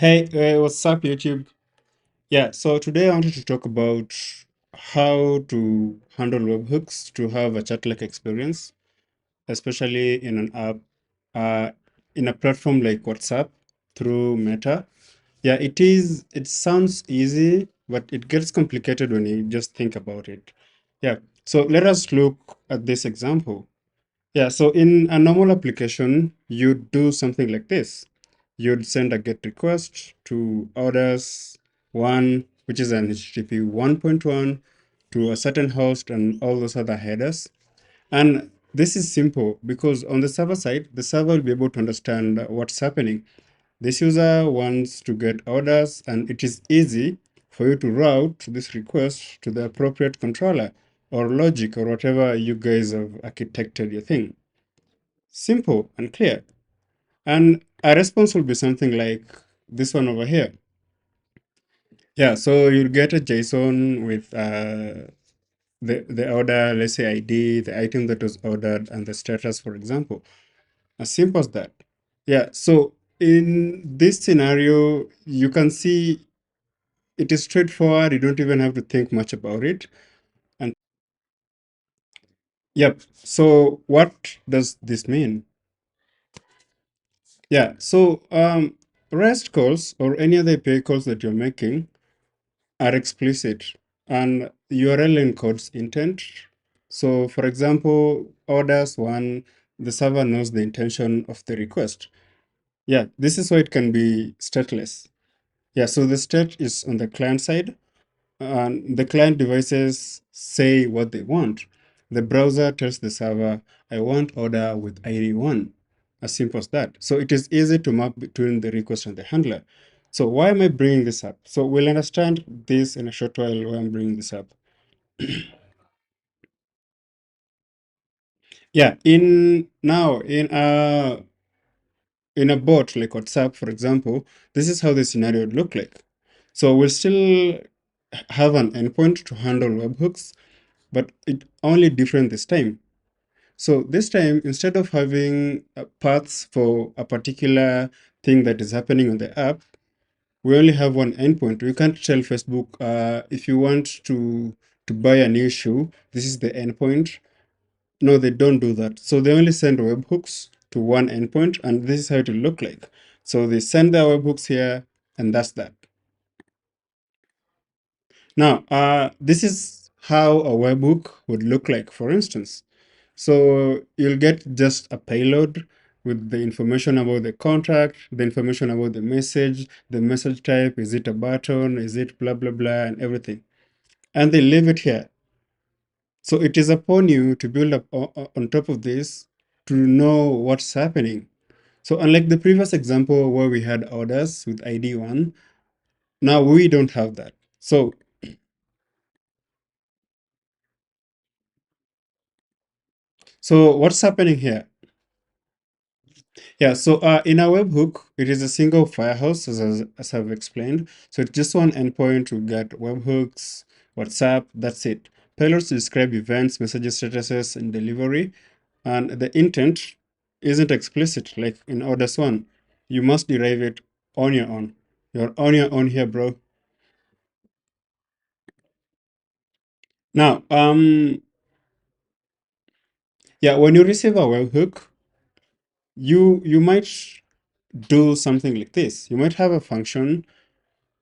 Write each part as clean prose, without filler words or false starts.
Hey, what's up, YouTube? Yeah, so today I wanted to talk about how to handle webhooks to have a chat-like experience, especially in an app, uh, in a platform like WhatsApp through Meta. Yeah, it sounds easy, but it gets complicated when you just think about it. Yeah, so let us look at this example. Yeah, so in a normal application, you'd do something like this. You'd send a GET request to orders one, which is an HTTP 1.1, to a certain host and all those other headers. And this is simple because on the server side, the server will be able to understand what's happening. This user wants to get orders, and it is easy for you to route this request to the appropriate controller or logic or whatever you guys have architected your thing. Simple and clear. And a response will be something like this one over here. Yeah, so you'll get a JSON with the order, let's say ID, the item that was ordered, and the status, for example. As simple as that. Yeah, so in this scenario, you can see it is straightforward. You don't even have to think much about it. And yep, so what does this mean? Yeah, so REST calls or any other API calls that you're making are explicit and URL encodes intent. So, for example, orders one, the server knows the intention of the request. Yeah, this is why it can be stateless. Yeah, so the state is on the client side, and the client devices say what they want. The browser tells the server, I want order with ID 1. As simple as that. So it is easy to map between the request and the handler. So why am I bringing this up? So we'll understand this in a short while why I'm bringing this up. Yeah, in a bot like WhatsApp, for example, this is how the scenario would look like. So we'll still have an endpoint to handle webhooks, but it only different this time. So this time, instead of having paths for a particular thing that is happening on the app, we only have one endpoint. We can't tell Facebook, if you want to buy a new shoe, this is the endpoint. No, they don't do that. So they only send webhooks to one endpoint, and this is how it will look like. So they send their webhooks here, and that's that. Now, this is how a webhook would look like, for instance. So you'll get just a payload with the information about the contract, the information about the message type, is it a button, is it blah, blah, blah, and everything. And they leave it here. So it is upon you to build up on top of this to know what's happening. So unlike the previous example where we had orders with ID 1, now we don't have that. So what's happening here? Yeah, so in a webhook, it is a single firehouse, as I've explained. So it's just one endpoint to get webhooks, WhatsApp, that's it. Payloads describe events, messages, statuses, and delivery. And the intent isn't explicit like in orders one. You must derive it on your own. You're on your own here, bro. Now, yeah, when you receive a webhook, you might do something like this. You might have a function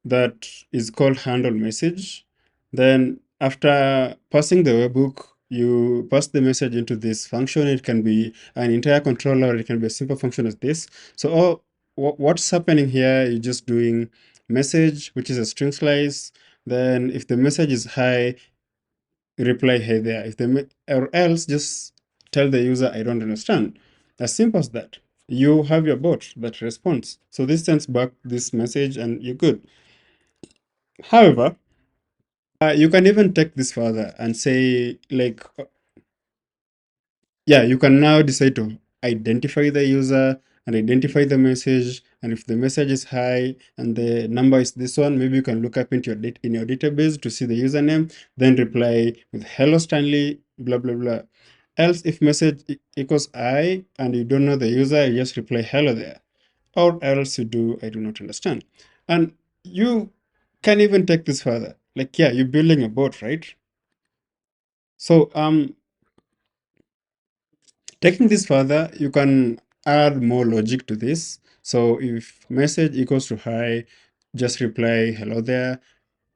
that is called handle message. Then after passing the webhook, you pass the message into this function. It can be an entire controller, or it can be a simple function as this. So what's happening here, you're just doing message, which is a string slice. Then if the message is hi, reply hey there. Or else just tell the user I don't understand. As simple as that. You have your bot that responds. So this sends back this message and you're good. However, you can even take this further and say, like, yeah, you can now decide to identify the user and identify the message. And if the message is high and the number is this one, maybe you can look up into in your database to see the username, then reply with hello Stanley, blah blah blah. Else, if message equals I and you don't know the user, you just reply hello there. or else you do, I do not understand. And you can even take this further. Like, yeah, you're building a bot, right? So taking this further, you can add more logic to this. So if message equals to hi, just reply hello there.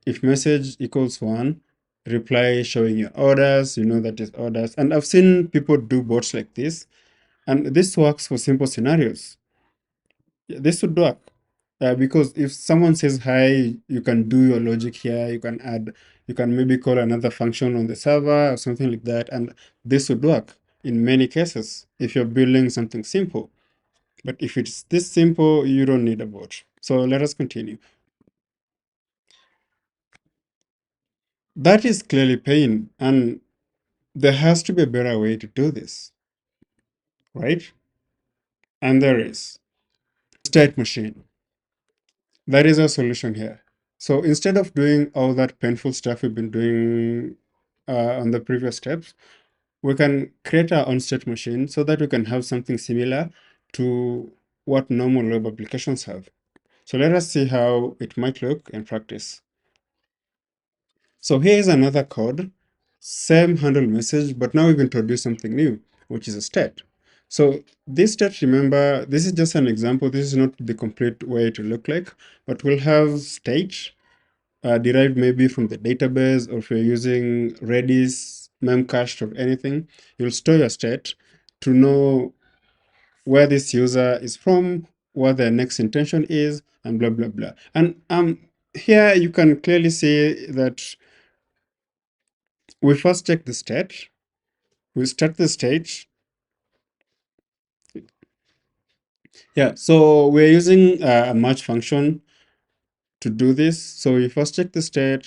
If message equals one, reply showing your orders, you know that is orders. And I've seen people do bots like this, and this works for simple scenarios. Yeah, this would work. Because if someone says hi, you can do your logic here, you can add, you can maybe call another function on the server or something like that, and this would work in many cases if you're building something simple. But if it's this simple, you don't need a bot. So let us continue. That is clearly pain, and there has to be a better way to do this, right? And there is state machine. That is our solution here. So instead of doing all that painful stuff we've been doing on the previous steps, we can create our own state machine so that we can have something similar to what normal web applications have. So let us see how it might look in practice. So here is another code, same handle message, but now we've introduced something new, which is a state. So this state, remember, this is just an example. This is not the complete way to look like, but we'll have state derived maybe from the database, or if you're using Redis, Memcached, or anything, you'll store your state to know where this user is from, what their next intention is, and blah, blah, blah. And here you can clearly see that we first check the state. We start the state. Yeah, so we're using a match function to do this. So we first check the state.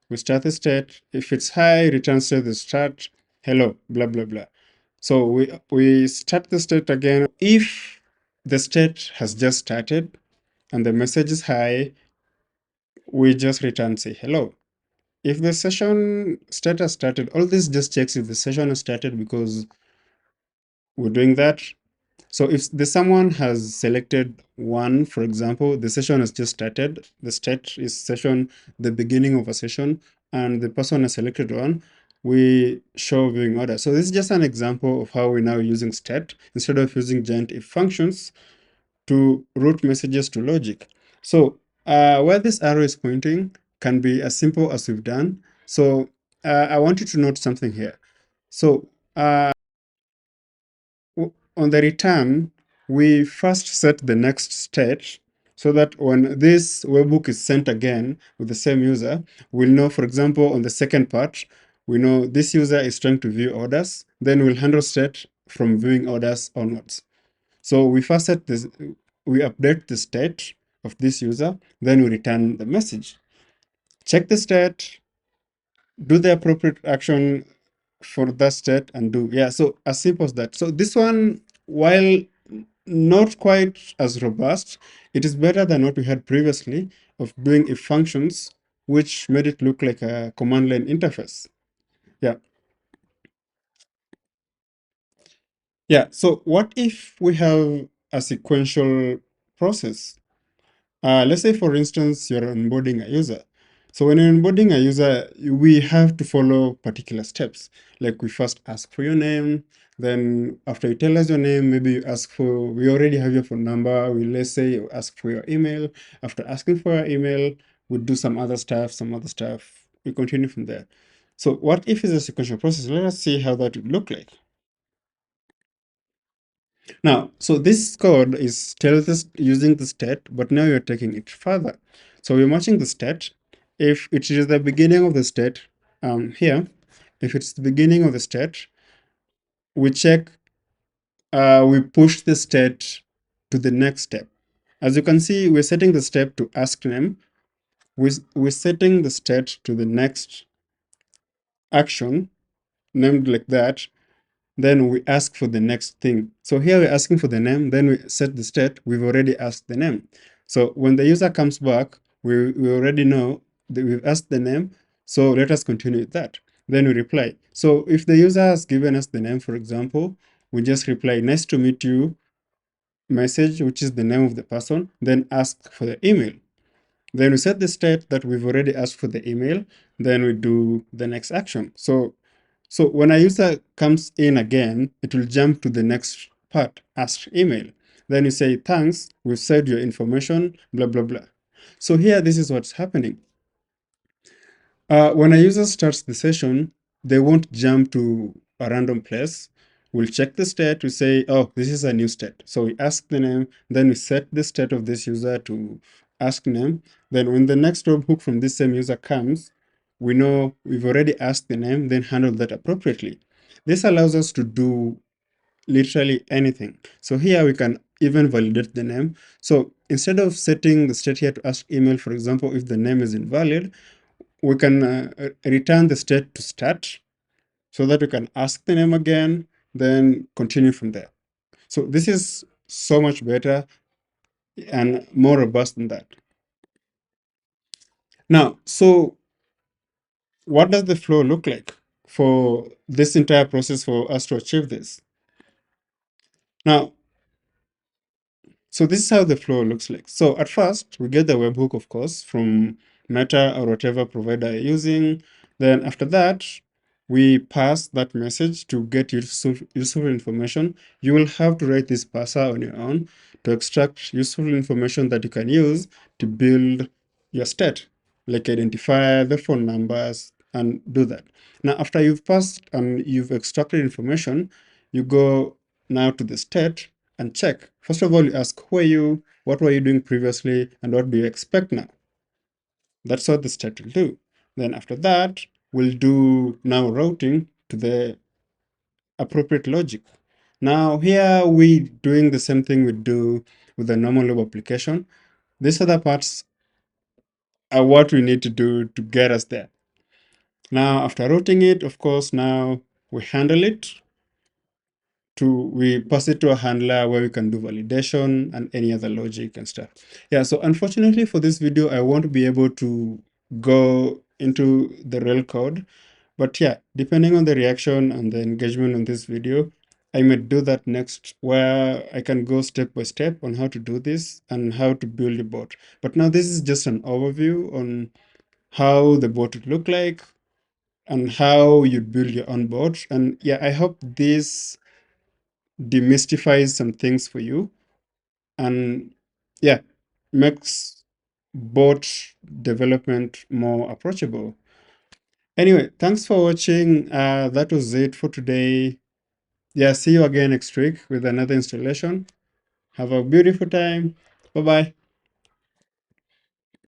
We start the state. If it's high, return state the start. Hello, blah, blah, blah. So we start the state again. If the state has just started and the message is high, we just return say hello. If the session state has started, all this just checks if the session has started because we're doing that. So if the someone has selected one, for example, the session has just started, the state is session, the beginning of a session, and the person has selected one, we show viewing order. So this is just an example of how we're now using state instead of using giant if functions to route messages to logic. So where this arrow is pointing can be as simple as we've done. So I want you to note something here. So on the return, we first set the next state so that when this webhook is sent again with the same user, we'll know, for example, on the second part, we know this user is trying to view orders, then we'll handle state from viewing orders onwards. So we first set this, we update the state of this user, then we return the message. Check the state, do the appropriate action for that state and do. Yeah, so as simple as that. So this one, while not quite as robust, it is better than what we had previously of doing if functions, which made it look like a command line interface. Yeah. Yeah. So what if we have a sequential process? Let's say, for instance, you're onboarding a user. So when you're onboarding a user, we have to follow particular steps. Like we first ask for your name. Then after you tell us your name, maybe you ask for, we already have your phone number. We, let's say you ask for your email. After asking for your email, we do some other stuff, some other stuff. We continue from there. So what if it's a sequential process? Let us see how that would look like. Now, so this code is still this using the state, but now you're taking it further. So we're matching the state. If it is the beginning of the state, here, if it's the beginning of the state, we check, we push the state to the next step. As you can see, we're setting the step to ask name. We're setting the state to the next action named like that. Then we ask for the next thing. So here we're asking for the name, then we set the state, we've already asked the name. So when the user comes back, we already know that we've asked the name, so let us continue with that. Then we reply. So if the user has given us the name, for example, we just reply, nice to meet you, message, which is the name of the person, then ask for the email. Then we set the state that we've already asked for the email, then we do the next action. So when a user comes in again, it will jump to the next part, ask email. Then you say, thanks, we've said your information, blah, blah, blah. So here, this is what's happening. When a user starts the session, they won't jump to a random place. We'll check the state. We say, oh, this is a new state. So we ask the name, then we set the state of this user to ask name. Then when the next webhook from this same user comes, we know we've already asked the name, then handle that appropriately. This allows us to do literally anything. So here we can even validate the name. So instead of setting the state here to ask email, for example, if the name is invalid, we can return the state to start so that we can ask the name again, then continue from there. So this is so much better and more robust than that. Now, so what does the flow look like for this entire process for us to achieve this? Now, so this is how the flow looks like. So at first, we get the webhook, of course, from Meta or whatever provider you're using. Then after that, we pass that message to get useful information. You will have to write this parser on your own to extract useful information that you can use to build your state, like identify the phone numbers and do that. Now, after you've passed and you've extracted information, you go now to the state and check. First of all, you ask, who are you? What were you doing previously? And what do you expect now? That's what the state will do. Then after that, we'll do now routing to the appropriate logic. Now here we doing the same thing we do with the normal web application. These other parts are what we need to do to get us there. Now after routing it, of course, now we handle it we pass it to a handler where we can do validation and any other logic and stuff. Yeah, so unfortunately for this video, I won't be able to go into the real code. But yeah, depending on the reaction and the engagement on this video, I may do that next where I can go step by step on how to do this and how to build a bot. But now this is just an overview on how the bot would look like and how you build your own bot. And yeah, I hope this demystifies some things for you and yeah, makes bot development more approachable. Anyway, thanks for watching. That was it for today. Yeah, see you again next week with another installation. Have a beautiful time. Bye bye.